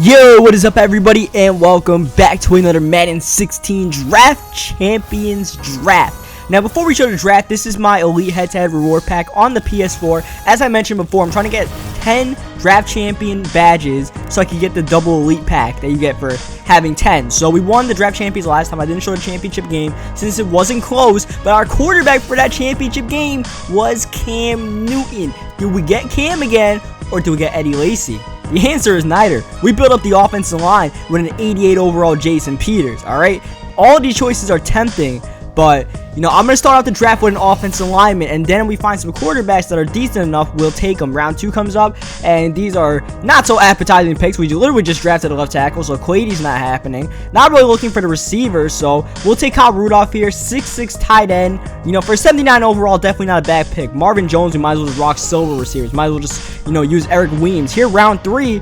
Yo, what is up everybody, and welcome back to another Madden 16 Draft Champions Draft. Now before we show the draft, this is my Elite Head-to-Head reward pack on the PS4. As I mentioned before, I'm trying to get 10 Draft Champion badges so I can get the double Elite pack that you get for having 10. So we won the Draft Champions last time. I didn't show the championship game since it wasn't close, but our quarterback for that championship game was Cam Newton. Do we get Cam again, or do we get Eddie Lacy? The answer is neither. We built up the offensive line with an 88 overall Jason Peters, alright? All of these choices are tempting, but, I'm going to start out the draft with an offensive lineman, and then we find some quarterbacks that are decent enough, we'll take them. Round 2 comes up, and these are not so appetizing picks. We literally just drafted a left tackle, so Clady's not happening. Not really looking for the receivers, so we'll take Kyle Rudolph here, 6'6" tight end. For 79 overall, definitely not a bad pick. Marvin Jones, we might as well just rock silver receivers. Might as well just, use Eric Weems. Here, round 3.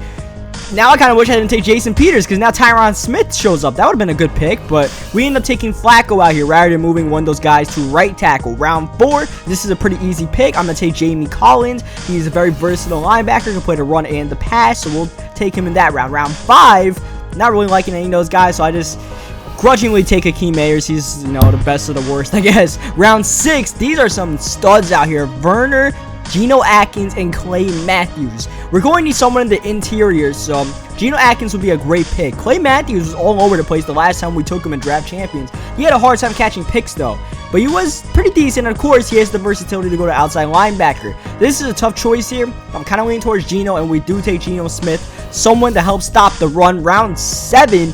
Now I kind of wish I didn't take Jason Peters, because now Tyron Smith shows up. That would have been a good pick, but we end up taking Flacco out here rather than moving one of those guys to right tackle. Round 4, this is a pretty easy pick. I'm going to take Jamie Collins. He's a very versatile linebacker, can play the run and the pass, so we'll take him in that round. Round 5, not really liking any of those guys, so I just grudgingly take Akeem Ayers. He's, the best of the worst, I guess. Round 6, these are some studs out here. Werner, Geno Atkins, and Clay Matthews. We're going to need someone in the interior, so Geno Atkins would be a great pick. Clay Matthews was all over the place the last time we took him in Draft Champions. He had a hard time catching picks, though, but he was pretty decent. Of course, he has the versatility to go to outside linebacker. This is a tough choice here. I'm kind of leaning towards Geno, and we do take Geno Smith, someone to help stop the run. Round 7,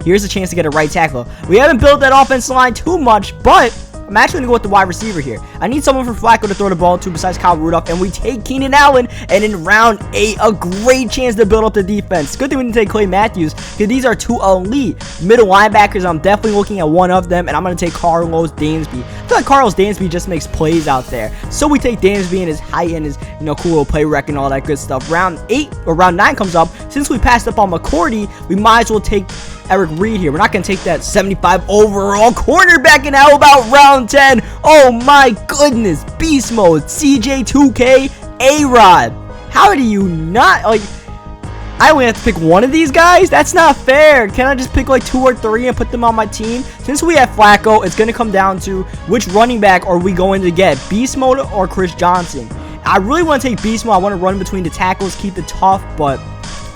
here's a chance to get a right tackle. We haven't built that offensive line too much, but I'm actually going to go with the wide receiver here. I need someone for Flacco to throw the ball to besides Kyle Rudolph, and we take Keenan Allen, and in round 8, a great chance to build up the defense. Good thing we didn't take Clay Matthews, because these are 2 elite middle linebackers. I'm definitely looking at one of them, and I'm going to take Carlos Dansby. I feel like Carlos Dansby just makes plays out there. So we take Dansby and his height and his, cool little play rec and all that good stuff. Round 9 comes up. Since we passed up on McCourty, we might as well take Eric Reed here. We're not going to take that 75 overall cornerback. And how about round 10? Oh my goodness. Beast mode. CJ2K, A-Rod. How do you not, I only have to pick one of these guys? That's not fair. Can I just pick 2 or 3 and put them on my team? Since we have Flacco, it's going to come down to which running back are we going to get, Beast mode or Chris Johnson. I really want to take Beast mode. I want to run between the tackles, keep it tough, but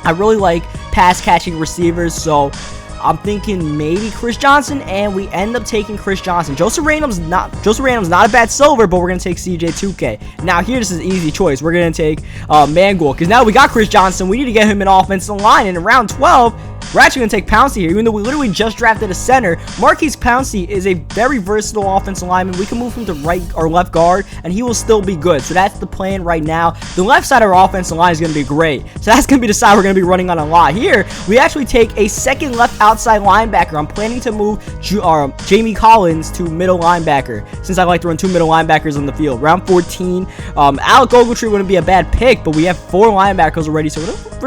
I really like pass catching receivers, so I'm thinking maybe Chris Johnson, and we end up taking Chris Johnson. Joseph Random's not a bad silver, but we're going to take CJ2K. Now, here, this is an easy choice. We're going to take Mangold, because now we got Chris Johnson. We need to get him in offensive line, and in round 12, we're actually going to take Pouncey here, even though we literally just drafted a center. Marquise Pouncey is a very versatile offensive lineman. We can move him to right or left guard, and he will still be good. So that's the plan right now. The left side of our offensive line is going to be great. So that's going to be the side we're going to be running on a lot. Here, we actually take a second left outside linebacker. I'm planning to move Jamie Collins to middle linebacker, since I like to run 2 middle linebackers on the field. Round 14, Alec Ogletree wouldn't be a bad pick, but we have 4 linebackers already, so it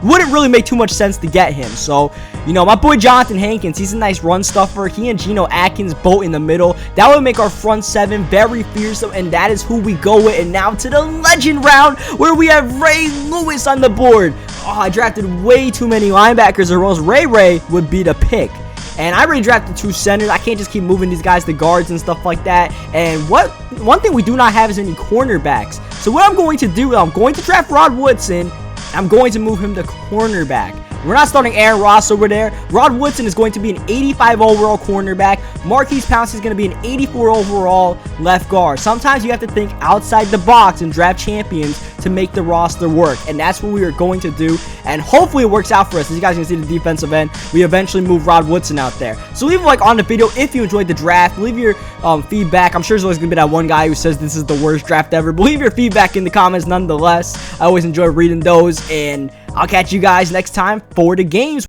wouldn't really make too much sense to get him. So, my boy Jonathan Hankins, he's a nice run stuffer. He and Geno Atkins both in the middle. That would make our front 7 very fearsome, and that is who we go with. And now to the legend round, where we have Ray Lewis on the board. Oh, I drafted way too many linebackers, or else Ray would be the pick. And I already drafted 2 centers. I can't just keep moving these guys to guards and stuff like that. And one thing we do not have is any cornerbacks. So what I'm going to do, I'm going to draft Rod Woodson. I'm going to move him to cornerback. We're not starting Aaron Ross over there. Rod Woodson is going to be an 85 overall cornerback. Marquise Pouncey is going to be an 84 overall left guard. Sometimes you have to think outside the box and draft champions to make the roster work, and that's what we are going to do, and hopefully it works out for us. As you guys can see, the defensive end, we eventually move Rod Woodson out there. So leave a like on the video if you enjoyed the draft. Leave your feedback. I'm sure there's always going to be that one guy who says this is the worst draft ever, but leave your feedback in the comments nonetheless. I always enjoy reading those, and I'll catch you guys next time for the games.